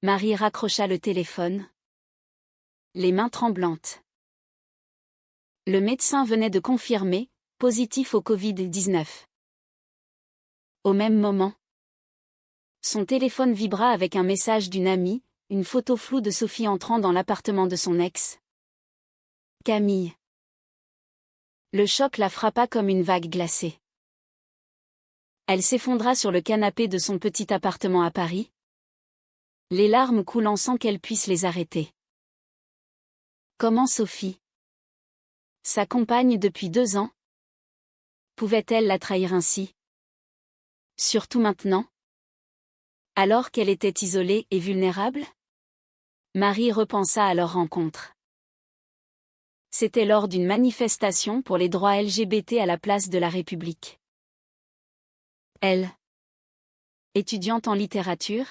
Marie raccrocha le téléphone, les mains tremblantes. Le médecin venait de confirmer, positif au Covid-19. Au même moment, son téléphone vibra avec un message d'une amie, une photo floue de Sophie entrant dans l'appartement de son ex. Camille. Le choc la frappa comme une vague glacée. Elle s'effondra sur le canapé de son petit appartement à Paris, les larmes coulant sans qu'elle puisse les arrêter. Comment Sophie, sa compagne depuis 2 ans, pouvait-elle la trahir ainsi? Surtout maintenant, alors qu'elle était isolée et vulnérable? Marie repensa à leur rencontre. C'était lors d'une manifestation pour les droits LGBT à la place de la République. Elle, étudiante en littérature,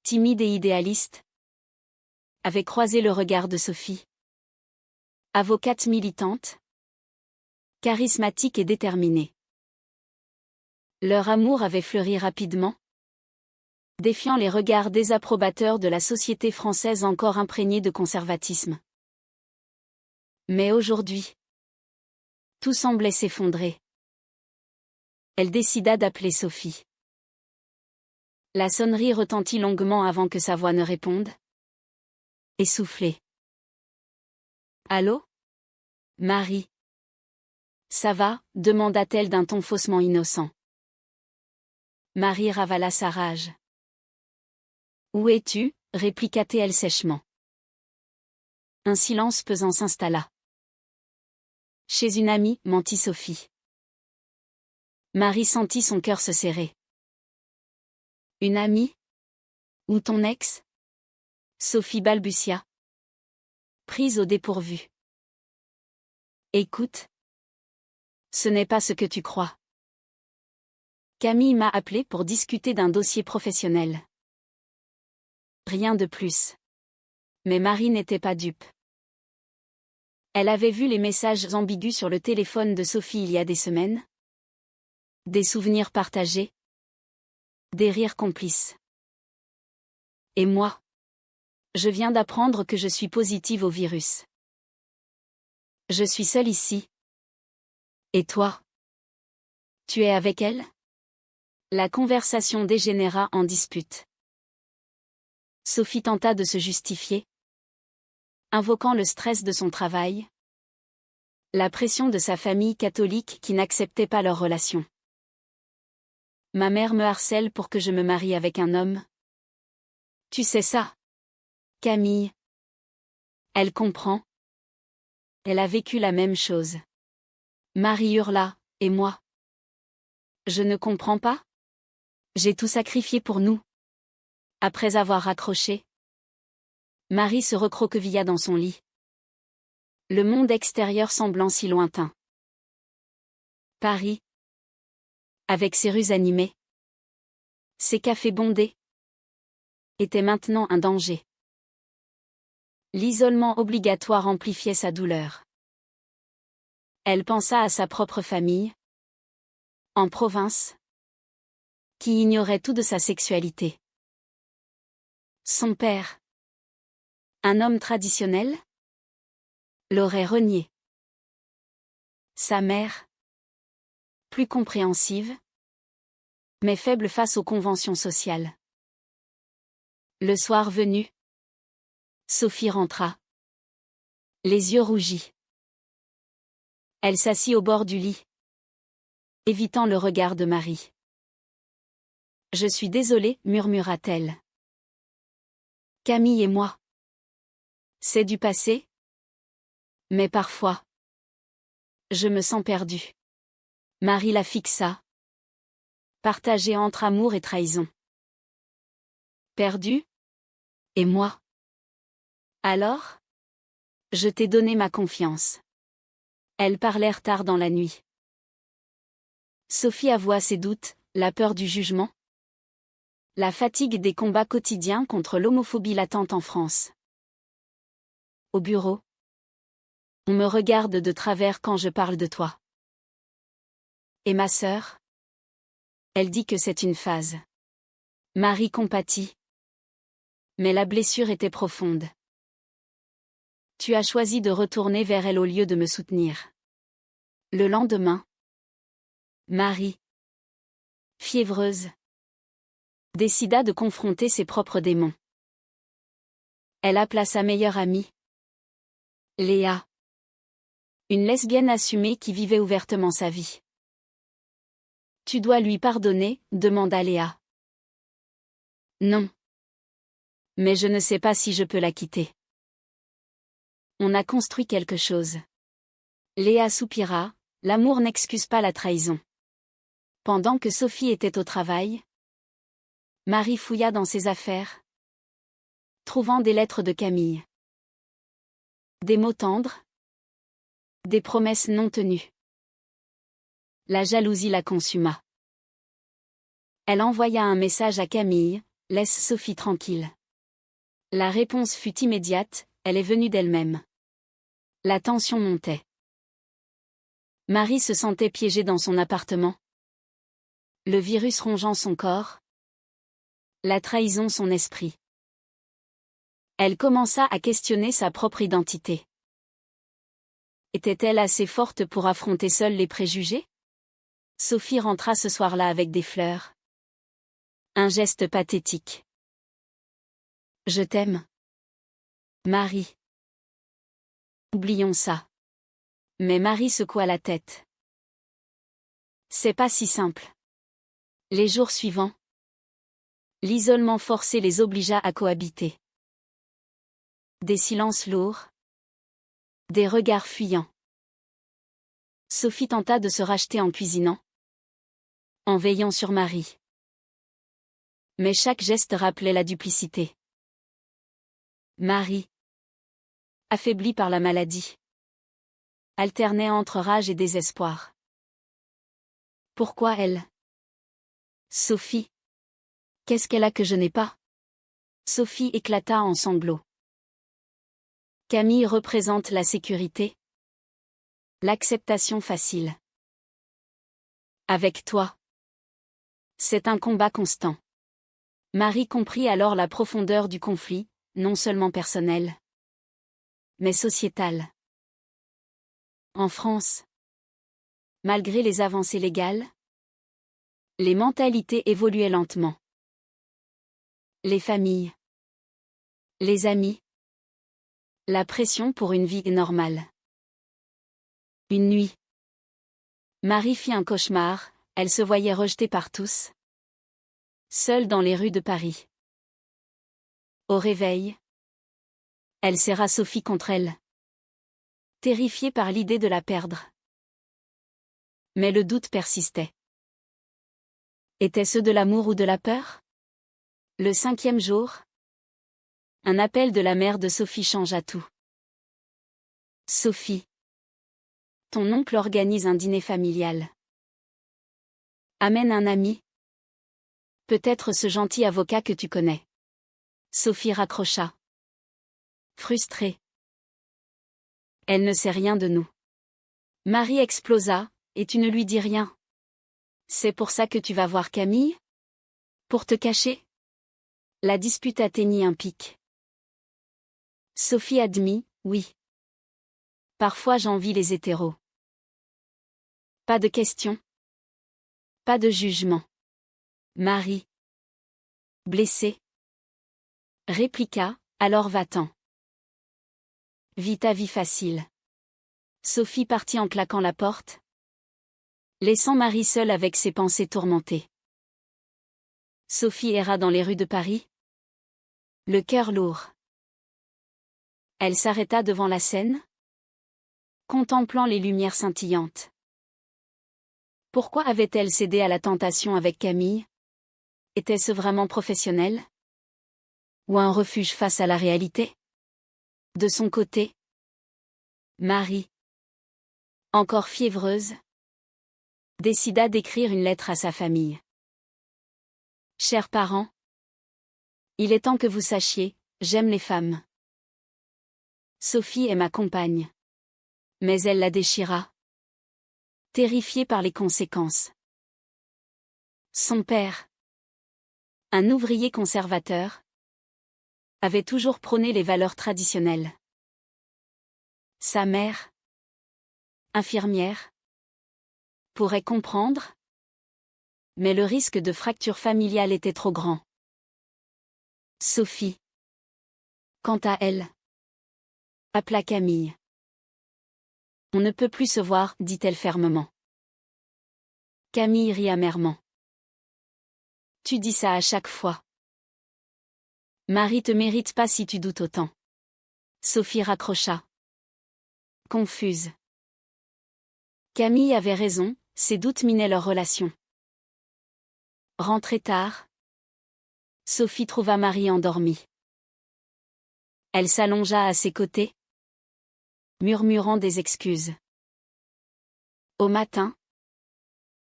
timide et idéaliste, avait croisé le regard de Sophie. Avocate militante, charismatique et déterminée. Leur amour avait fleuri rapidement, défiant les regards désapprobateurs de la société française encore imprégnée de conservatisme. Mais aujourd'hui, tout semblait s'effondrer. Elle décida d'appeler Sophie. La sonnerie retentit longuement avant que sa voix ne réponde. Essoufflée. Allô? Marie. Ça va? Demanda-t-elle d'un ton faussement innocent. Marie ravala sa rage. Où es-tu? Répliqua-t-elle sèchement. Un silence pesant s'installa. Chez une amie, mentit Sophie. Marie sentit son cœur se serrer. Une amie? Ou ton ex? Sophie balbutia, prise au dépourvu. Écoute. Ce n'est pas ce que tu crois. Camille m'a appelé pour discuter d'un dossier professionnel. Rien de plus. Mais Marie n'était pas dupe. Elle avait vu les messages ambigus sur le téléphone de Sophie il y a des semaines. Des souvenirs partagés. Des rires complices. Et moi? Je viens d'apprendre que je suis positive au virus. Je suis seule ici. Et toi? Tu es avec elle? La conversation dégénéra en dispute. Sophie tenta de se justifier, invoquant le stress de son travail, la pression de sa famille catholique qui n'acceptait pas leur relation. Ma mère me harcèle pour que je me marie avec un homme. Tu sais ça, Camille? Elle comprend. Elle a vécu la même chose. Marie hurla, et moi? Je ne comprends pas. J'ai tout sacrifié pour nous. Après avoir raccroché, Marie se recroquevilla dans son lit. Le monde extérieur semblant si lointain. Paris, avec ses rues animées, ses cafés bondés, était maintenant un danger. L'isolement obligatoire amplifiait sa douleur. Elle pensa à sa propre famille, en province, qui ignorait tout de sa sexualité. Son père, un homme traditionnel, l'aurait renié. Sa mère, plus compréhensive, mais faible face aux conventions sociales. Le soir venu, Sophie rentra, les yeux rougis. Elle s'assit au bord du lit, évitant le regard de Marie. Je suis désolée, murmura-t-elle. Camille et moi. C'est du passé. Mais parfois, je me sens perdue. Marie la fixa. Partagée entre amour et trahison. Perdue? Et moi? Alors? Je t'ai donné ma confiance. Elles parlèrent tard dans la nuit. Sophie avoua ses doutes, la peur du jugement. La fatigue des combats quotidiens contre l'homophobie latente en France. Au bureau. On me regarde de travers quand je parle de toi. Et ma sœur? Elle dit que c'est une phase. Marie compatit. Mais la blessure était profonde. Tu as choisi de retourner vers elle au lieu de me soutenir. Le lendemain, Marie, fiévreuse, décida de confronter ses propres démons. Elle appela sa meilleure amie, Léa, une lesbienne assumée qui vivait ouvertement sa vie. Tu dois lui pardonner, demanda Léa. Non. Mais je ne sais pas si je peux la quitter. On a construit quelque chose. Léa soupira, l'amour n'excuse pas la trahison. Pendant que Sophie était au travail, Marie fouilla dans ses affaires, trouvant des lettres de Camille. Des mots tendres, des promesses non tenues. La jalousie la consuma. Elle envoya un message à Camille, « Laisse Sophie tranquille ». La réponse fut immédiate, elle est venue d'elle-même. La tension montait. Marie se sentait piégée dans son appartement. Le virus rongeant son corps. La trahison son esprit. Elle commença à questionner sa propre identité. Était-elle assez forte pour affronter seule les préjugés? Sophie rentra ce soir-là avec des fleurs. Un geste pathétique. Je t'aime. Marie. Oublions ça. Mais Marie secoua la tête. C'est pas si simple. Les jours suivants, l'isolement forcé les obligea à cohabiter. Des silences lourds. Des regards fuyants. Sophie tenta de se racheter en cuisinant. En veillant sur Marie. Mais chaque geste rappelait la duplicité. Marie, affaiblie par la maladie, alternait entre rage et désespoir. Pourquoi elle? Sophie. Qu'est-ce qu'elle a que je n'ai pas? Sophie éclata en sanglots. Camille représente la sécurité. L'acceptation facile. Avec toi. C'est un combat constant. Marie comprit alors la profondeur du conflit, non seulement personnel, mais sociétal. En France, malgré les avancées légales, les mentalités évoluaient lentement. Les familles, les amis, la pression pour une vie normale. Une nuit, Marie fit un cauchemar, elle se voyait rejetée par tous. Seule dans les rues de Paris. Au réveil, elle serra Sophie contre elle. Terrifiée par l'idée de la perdre. Mais le doute persistait. Était-ce de l'amour ou de la peur? Le 5e jour, un appel de la mère de Sophie changea tout. Sophie. Ton oncle organise un dîner familial. Amène un ami. Peut-être ce gentil avocat que tu connais. Sophie raccrocha. Frustrée. Elle ne sait rien de nous. Marie explosa, et tu ne lui dis rien. C'est pour ça que tu vas voir Camille? Pour te cacher? La dispute atteignit un pic. Sophie admit, oui. Parfois j'envie les hétéros. Pas de question. Pas de jugement. Marie. Blessée. Répliqua, alors va-t'en. Vis ta vie facile. Sophie partit en claquant la porte, laissant Marie seule avec ses pensées tourmentées. Sophie erra dans les rues de Paris, le cœur lourd. Elle s'arrêta devant la Seine, contemplant les lumières scintillantes. Pourquoi avait-elle cédé à la tentation avec Camille? Était-ce vraiment professionnel? Ou un refuge face à la réalité? De son côté, Marie, encore fiévreuse, décida d'écrire une lettre à sa famille. Chers parents, il est temps que vous sachiez, j'aime les femmes. Sophie est ma compagne. Mais elle la déchira. Terrifiée par les conséquences. Son père, un ouvrier conservateur, avait toujours prôné les valeurs traditionnelles. Sa mère, infirmière, pourrait comprendre, mais le risque de fracture familiale était trop grand. Sophie, quant à elle, appela Camille. On ne peut plus se voir, dit-elle fermement. Camille rit amèrement. Tu dis ça à chaque fois. Marie te mérite pas si tu doutes autant. Sophie raccrocha. Confuse. Camille avait raison, ses doutes minaient leur relation. Rentrée tard, Sophie trouva Marie endormie. Elle s'allongea à ses côtés, murmurant des excuses. Au matin,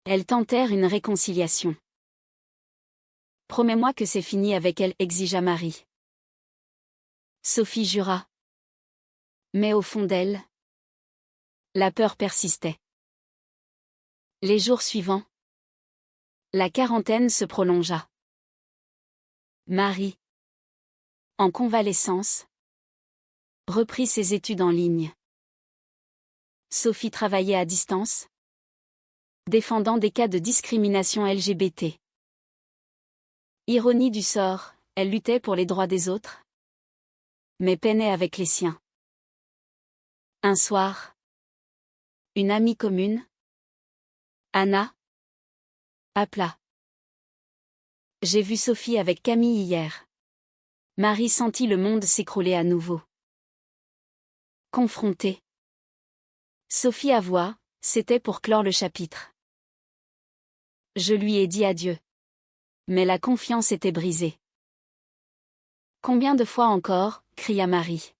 elles tentèrent une réconciliation. Promets-moi que c'est fini avec elle, exigea Marie. Sophie jura. Mais au fond d'elle, la peur persistait. Les jours suivants, la quarantaine se prolongea. Marie, en convalescence, reprit ses études en ligne. Sophie travaillait à distance, défendant des cas de discrimination LGBT. Ironie du sort, elle luttait pour les droits des autres, mais peinait avec les siens. Un soir, une amie commune, Anna, appela. J'ai vu Sophie avec Camille hier. Marie sentit le monde s'écrouler à nouveau. Confrontée, Sophie avoua, c'était pour clore le chapitre. Je lui ai dit adieu. Mais la confiance était brisée. Combien de fois encore, cria Marie.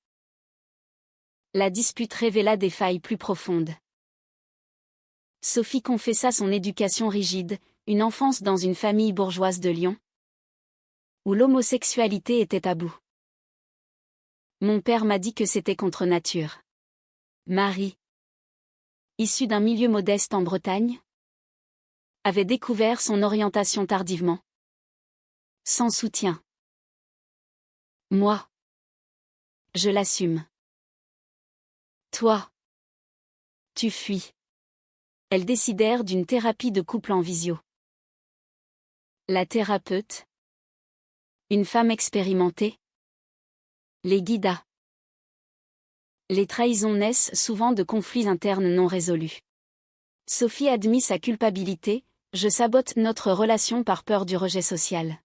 La dispute révéla des failles plus profondes. Sophie confessa son éducation rigide, une enfance dans une famille bourgeoise de Lyon, où l'homosexualité était tabou. Mon père m'a dit que c'était contre nature. Marie, issue d'un milieu modeste en Bretagne, avait découvert son orientation tardivement. Sans soutien. Moi, je l'assume. Toi, tu fuis. Elles décidèrent d'une thérapie de couple en visio. La thérapeute, une femme expérimentée, les guida. Les trahisons naissent souvent de conflits internes non résolus. Sophie admit sa culpabilité, je sabote notre relation par peur du rejet social.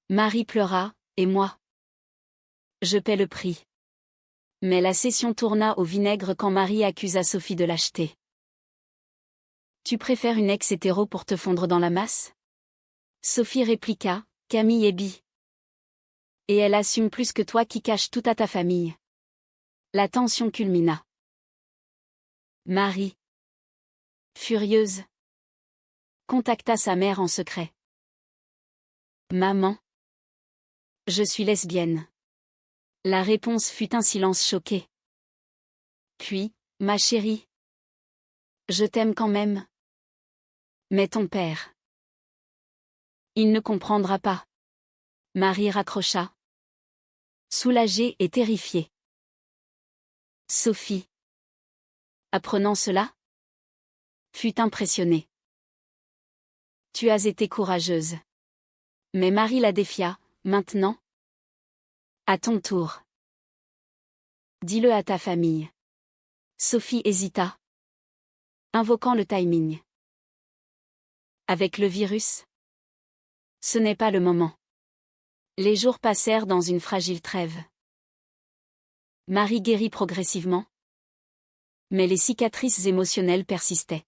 Marie pleura, et moi? Je paie le prix. Mais la session tourna au vinaigre quand Marie accusa Sophie de lâcheté. Tu préfères une ex-hétéro pour te fondre dans la masse? Sophie répliqua, Camille est bi. Et elle assume plus que toi qui cache tout à ta famille. La tension culmina. Marie, furieuse, contacta sa mère en secret. Maman, je suis lesbienne. La réponse fut un silence choqué. Puis, ma chérie, je t'aime quand même. Mais ton père. Il ne comprendra pas. Marie raccrocha. Soulagée et terrifiée. Sophie, apprenant cela, fut impressionnée. Tu as été courageuse. Mais Marie la défia, maintenant? À ton tour. Dis-le à ta famille. Sophie hésita, invoquant le timing. Avec le virus? Ce n'est pas le moment. Les jours passèrent dans une fragile trêve. Marie guérit progressivement. Mais les cicatrices émotionnelles persistaient.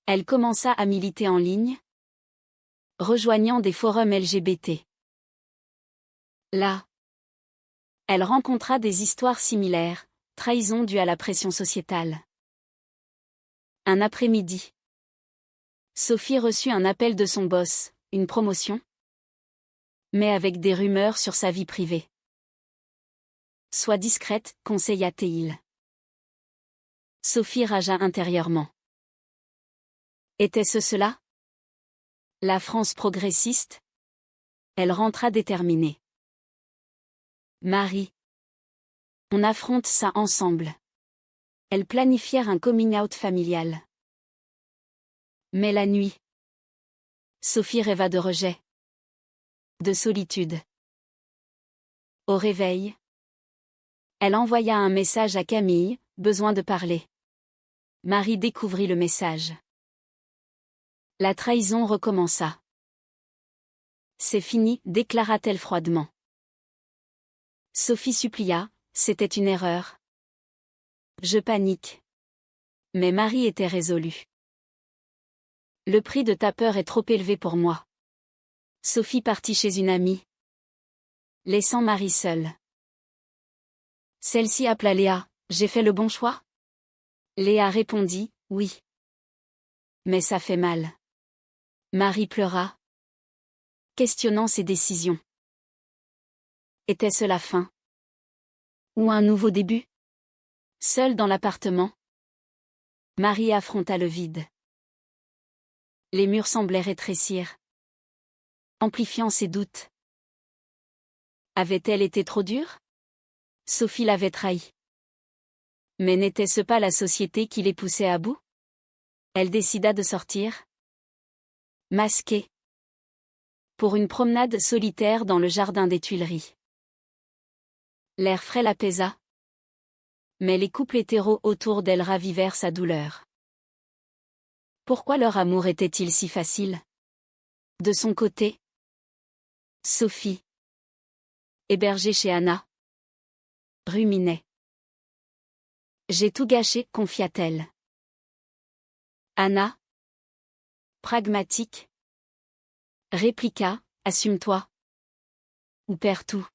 Elle commença à militer en ligne, rejoignant des forums LGBT. Là, elle rencontra des histoires similaires, trahison due à la pression sociétale. Un après-midi, Sophie reçut un appel de son boss, une promotion, mais avec des rumeurs sur sa vie privée. Sois discrète, conseilla-t-il. Sophie ragea intérieurement. Était-ce cela? La France progressiste? Elle rentra déterminée. Marie. On affronte ça ensemble. Elles planifièrent un coming-out familial. Mais la nuit, Sophie rêva de rejet. De solitude. Au réveil, elle envoya un message à Camille, besoin de parler. Marie découvrit le message. La trahison recommença. C'est fini, déclara-t-elle froidement. Sophie supplia, c'était une erreur. Je panique. Mais Marie était résolue. Le prix de ta peur est trop élevé pour moi. Sophie partit chez une amie, laissant Marie seule. Celle-ci appela Léa, j'ai fait le bon choix? Léa répondit, oui. Mais ça fait mal. Marie pleura, questionnant ses décisions. Était-ce la fin? Ou un nouveau début? Seule dans l'appartement, Marie affronta le vide. Les murs semblaient rétrécir, amplifiant ses doutes. Avait-elle été trop dure? Sophie l'avait trahi. Mais n'était-ce pas la société qui les poussait à bout? Elle décida de sortir, masquée, pour une promenade solitaire dans le jardin des Tuileries. L'air frais l'apaisa. Mais les couples hétéros autour d'elle ravivèrent sa douleur. Pourquoi leur amour était-il si facile? De son côté, Sophie, hébergée chez Anna, ruminait. J'ai tout gâché, confia-t-elle. Anna, pragmatique, répliqua, assume-toi. Ou perds tout.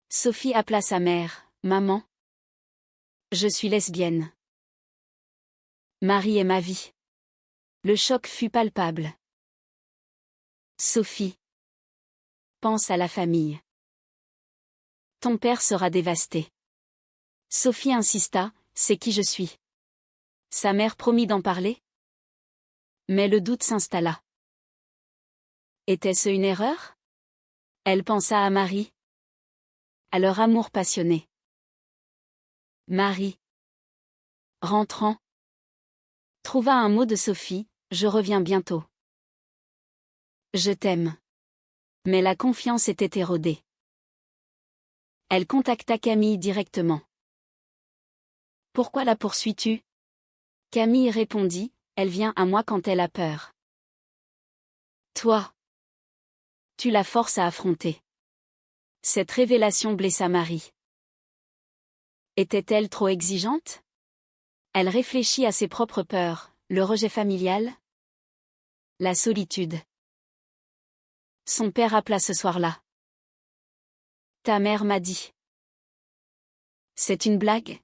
Sophie appela sa mère, maman. Je suis lesbienne. Marie est ma vie. Le choc fut palpable. Sophie. Pense à la famille. Ton père sera dévasté. Sophie insista, c'est qui je suis. Sa mère promit d'en parler. Mais le doute s'installa. Était-ce une erreur? Elle pensa à Marie. À leur amour passionné. Marie, rentrant, trouva un mot de Sophie, je reviens bientôt. Je t'aime. Mais la confiance était érodée. Elle contacta Camille directement. Pourquoi la poursuis-tu? Camille répondit, elle vient à moi quand elle a peur. Toi, tu la forces à affronter. Cette révélation blessa Marie. Était-elle trop exigeante? Elle réfléchit à ses propres peurs, le rejet familial, la solitude. Son père appela ce soir-là. Ta mère m'a dit. C'est une blague?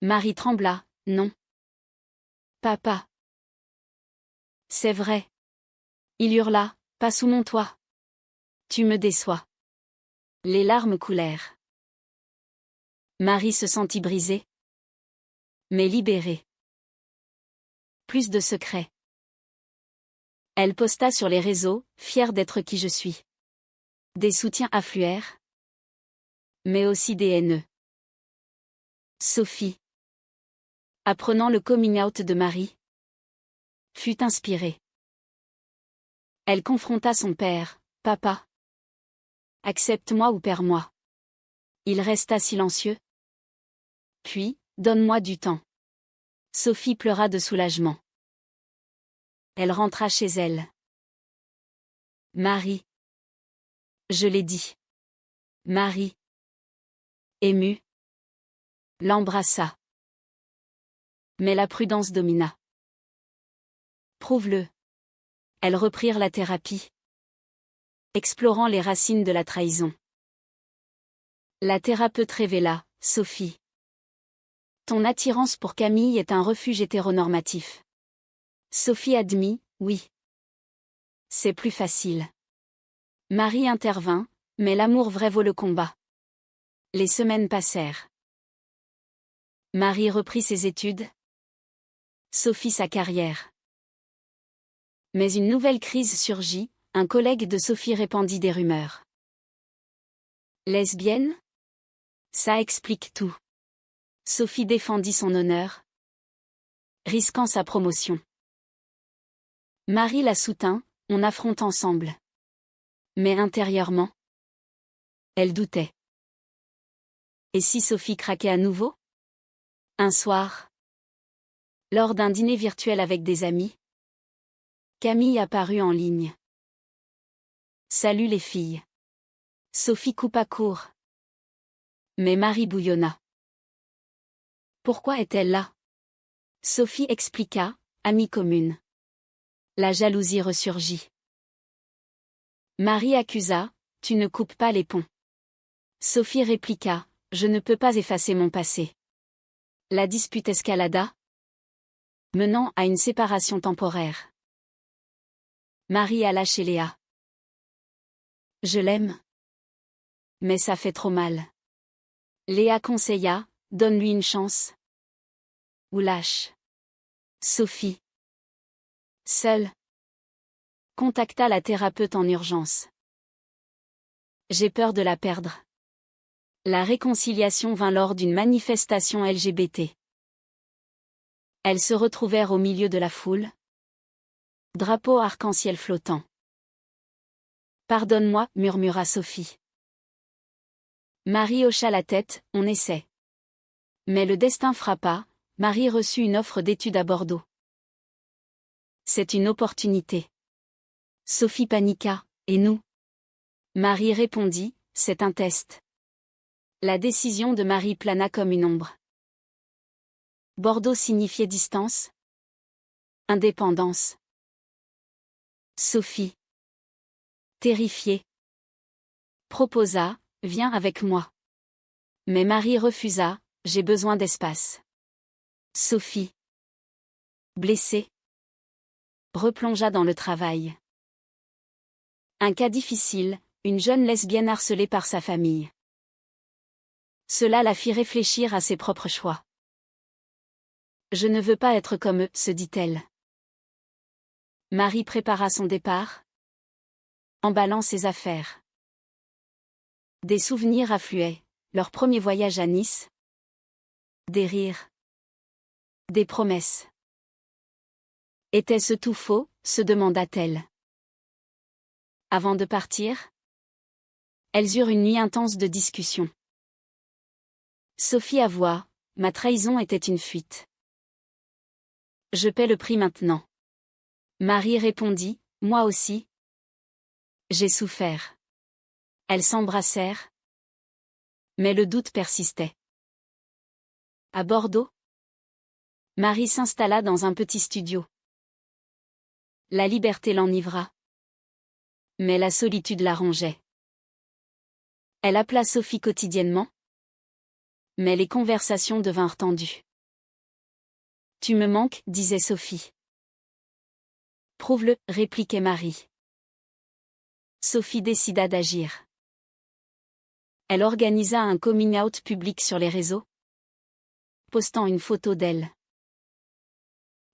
Marie trembla, non. Papa. C'est vrai. Il hurla, pas sous mon toit. Tu me déçois. Les larmes coulèrent. Marie se sentit brisée. Mais libérée. Plus de secrets. Elle posta sur les réseaux, fière d'être qui je suis. Des soutiens affluèrent. Mais aussi des haineux. Sophie, apprenant le coming out de Marie, fut inspirée. Elle confronta son père, papa. Accepte-moi ou perds-moi. Il resta silencieux. Puis, donne-moi du temps. Sophie pleura de soulagement. Elle rentra chez elle. Marie. Je l'ai dit. Marie. Émue. L'embrassa. Mais la prudence domina. Prouve-le. Elles reprirent la thérapie. Explorant les racines de la trahison. La thérapeute révéla, Sophie. Ton attirance pour Camille est un refuge hétéronormatif. Sophie admit, oui. C'est plus facile. Marie intervint, mais l'amour vrai vaut le combat. Les semaines passèrent. Marie reprit ses études. Sophie sa carrière. Mais une nouvelle crise surgit, un collègue de Sophie répandit des rumeurs. Lesbienne? Ça explique tout. Sophie défendit son honneur, risquant sa promotion. Marie la soutint, on affronte ensemble. Mais intérieurement, elle doutait. Et si Sophie craquait à nouveau? Un soir, lors d'un dîner virtuel avec des amis, Camille apparut en ligne. Salut les filles. Sophie coupa court. Mais Marie bouillonna. Pourquoi est-elle là? Sophie expliqua, amie commune. La jalousie ressurgit. Marie accusa, tu ne coupes pas les ponts. Sophie répliqua, je ne peux pas effacer mon passé. La dispute escalada, menant à une séparation temporaire. Marie alla chez Léa. Je l'aime. Mais ça fait trop mal. Léa conseilla, donne-lui une chance. Ou lâche. Sophie, seule, contacta la thérapeute en urgence. J'ai peur de la perdre. La réconciliation vint lors d'une manifestation LGBT. Elles se retrouvèrent au milieu de la foule. Drapeau arc-en-ciel flottant. Pardonne-moi, murmura Sophie. Marie hocha la tête, on essaie. Mais le destin frappa, Marie reçut une offre d'études à Bordeaux. C'est une opportunité. Sophie paniqua, et nous? Marie répondit, c'est un test. La décision de Marie plana comme une ombre. Bordeaux signifiait distance, indépendance. Sophie, terrifiée, proposa, viens avec moi. Mais Marie refusa, j'ai besoin d'espace. Sophie, blessée, replongea dans le travail. Un cas difficile, une jeune lesbienne harcelée par sa famille. Cela la fit réfléchir à ses propres choix. Je ne veux pas être comme eux, se dit-elle. Marie prépara son départ, emballant ses affaires. Des souvenirs affluaient, leur premier voyage à Nice. Des rires. Des promesses. Était-ce tout faux, se demanda-t-elle. Avant de partir, elles eurent une nuit intense de discussion. Sophie avoua, ma trahison était une fuite. Je paie le prix maintenant. Marie répondit, moi aussi. J'ai souffert. Elles s'embrassèrent. Mais le doute persistait. À Bordeaux, Marie s'installa dans un petit studio. La liberté l'enivra. Mais la solitude la rongeait. Elle appela Sophie quotidiennement. Mais les conversations devinrent tendues. Tu me manques, disait Sophie. Prouve-le, répliquait Marie. Sophie décida d'agir. Elle organisa un coming out public sur les réseaux, postant une photo d'elle.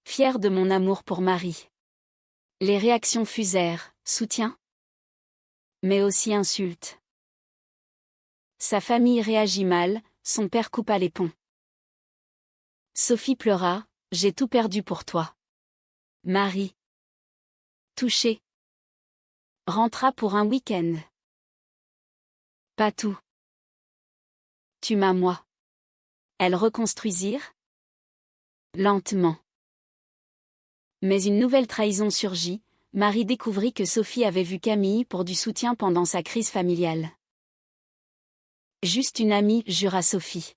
Fière de mon amour pour Marie. Les réactions fusèrent, soutien, mais aussi insultes. Sa famille réagit mal, son père coupa les ponts. Sophie pleura, j'ai tout perdu pour toi. Marie, touchée, rentra pour un week-end. Pas tout. Tu m'as moi. Elles reconstruisirent lentement. Mais une nouvelle trahison surgit, Marie découvrit que Sophie avait vu Camille pour du soutien pendant sa crise familiale. Juste une amie, jura Sophie.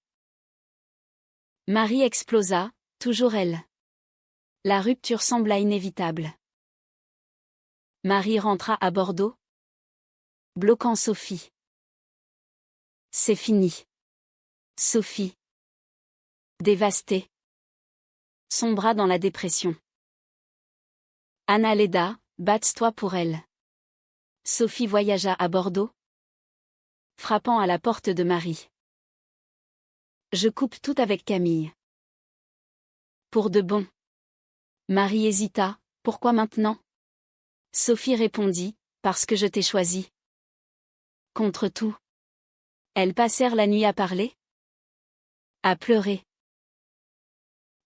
Marie explosa, toujours elle. La rupture sembla inévitable. Marie rentra à Bordeaux, bloquant Sophie. C'est fini. Sophie, dévastée, sombra dans la dépression. Anna l'aida, bats-toi pour elle. Sophie voyagea à Bordeaux, frappant à la porte de Marie. Je coupe tout avec Camille. Pour de bon. Marie hésita, pourquoi maintenant? Sophie répondit, parce que je t'ai choisi. Contre tout. Elles passèrent la nuit à parler, à pleurer.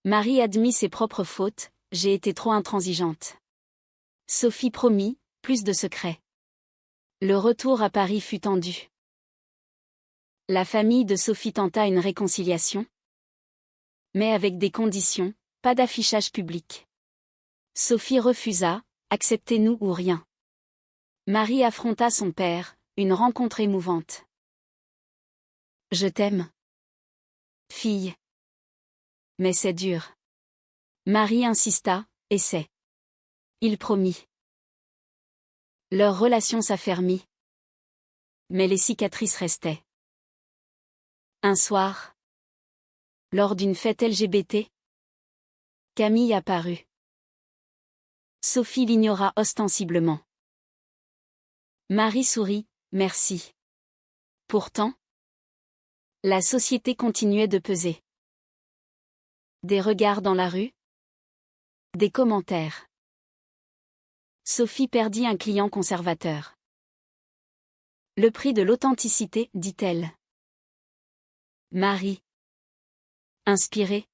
Marie admit ses propres fautes, j'ai été trop intransigeante. Sophie promit, plus de secrets. Le retour à Paris fut tendu. La famille de Sophie tenta une réconciliation, mais avec des conditions, pas d'affichage public. Sophie refusa, acceptez-nous ou rien. Marie affronta son père, une rencontre émouvante. Je t'aime, fille. Mais c'est dur. Marie insista, essaie. Il promit. Leur relation s'affermit. Mais les cicatrices restaient. Un soir, lors d'une fête LGBT, Camille apparut. Sophie l'ignora ostensiblement. Marie sourit, merci. Pourtant, la société continuait de peser. Des regards dans la rue. Des commentaires. Sophie perdit un client conservateur. Le prix de l'authenticité, dit-elle. Marie, inspirée,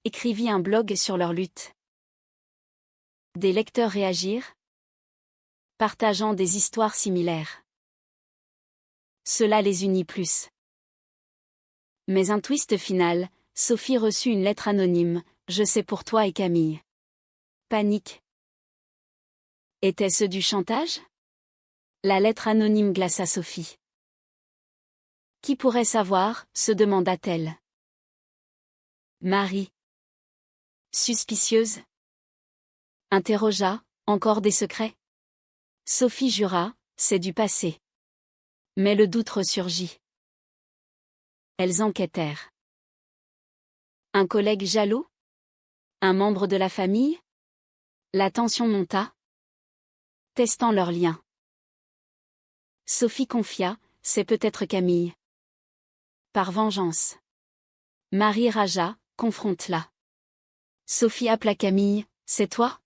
écrivit un blog sur leur lutte. Des lecteurs réagirent, partageant des histoires similaires. Cela les unit plus. Mais un twist final, Sophie reçut une lettre anonyme, je sais pour toi et Camille. Panique. Était-ce du chantage? La lettre anonyme glaça Sophie. Qui pourrait savoir, se demanda-t-elle. Marie. Suspicieuse? Interrogea, encore des secrets? Sophie jura, c'est du passé. Mais le doute ressurgit. Elles enquêtèrent. Un collègue jaloux? Un membre de la famille? La tension monta, testant leurs liens. Sophie confia, c'est peut-être Camille. Par vengeance. Marie ragea, confronte-la. Sophie appela Camille, c'est toi?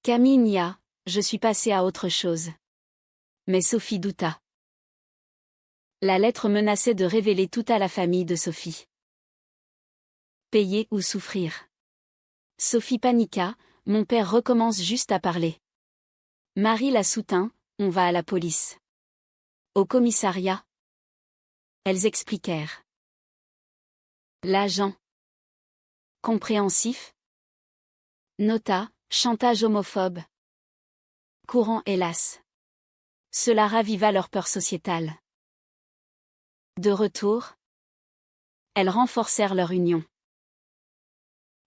Camille nia, je suis passée à autre chose. Mais Sophie douta. La lettre menaçait de révéler tout à la famille de Sophie. Payer ou souffrir. Sophie paniqua, mon père recommence juste à parler. Marie la soutint, on va à la police. Au commissariat. Elles expliquèrent. L'agent. Compréhensif. Nota, chantage homophobe. Courant hélas. Cela raviva leur peur sociétale. De retour, elles renforcèrent leur union.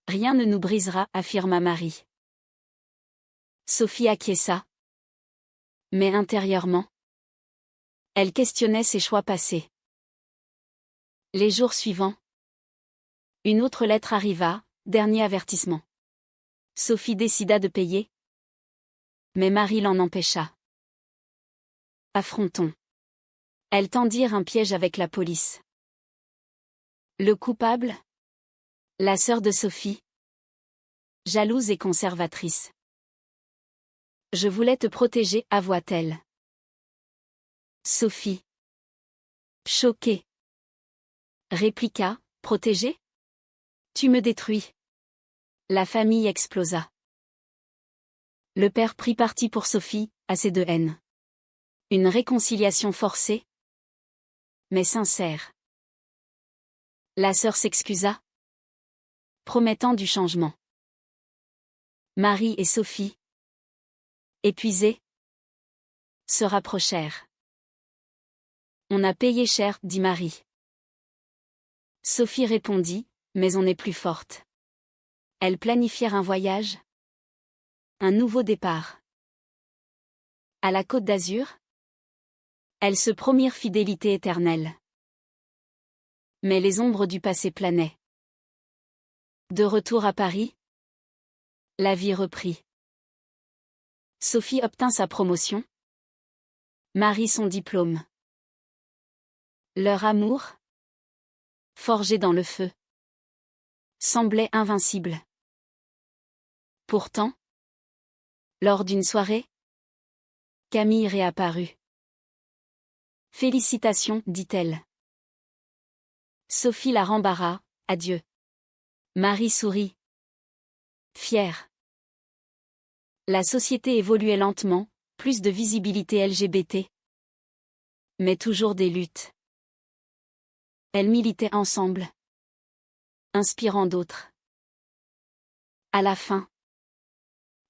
Rien ne nous brisera, affirma Marie. Sophie acquiesça. Mais intérieurement, elle questionnait ses choix passés. Les jours suivants, une autre lettre arriva, dernier avertissement. Sophie décida de payer. Mais Marie l'en empêcha. Affrontons. Elles tendirent un piège avec la police. Le coupable? La sœur de Sophie. Jalouse et conservatrice. Je voulais te protéger, avoua-t-elle. Sophie. Choquée. Répliqua, protéger? Tu me détruis. La famille explosa. Le père prit parti pour Sophie, assez de haine. Une réconciliation forcée, mais sincère. La sœur s'excusa, promettant du changement. Marie et Sophie, épuisées, se rapprochèrent. On a payé cher, dit Marie. Sophie répondit, mais on est plus forte. Elles planifièrent un voyage. Un nouveau départ. À la Côte d'Azur. Elles se promirent fidélité éternelle. Mais les ombres du passé planaient. De retour à Paris, la vie reprit. Sophie obtint sa promotion. Marie son diplôme. Leur amour, forgé dans le feu, semblait invincible. Pourtant, lors d'une soirée, Camille réapparut. Félicitations, dit-elle. Sophie la rembarra, adieu. Marie sourit. Fière. La société évoluait lentement, plus de visibilité LGBT. Mais toujours des luttes. Elles militaient ensemble. Inspirant d'autres. À la fin,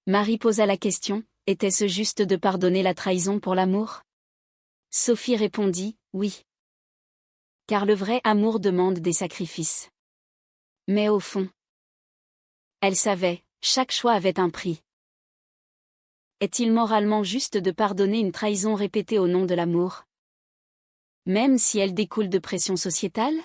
Marie posa la question, était-ce juste de pardonner la trahison pour l'amour? Sophie répondit, oui. Car le vrai amour demande des sacrifices. Mais au fond, elle savait, chaque choix avait un prix. Est-il moralement juste de pardonner une trahison répétée au nom de l'amour? Même si elle découle de pression sociétale?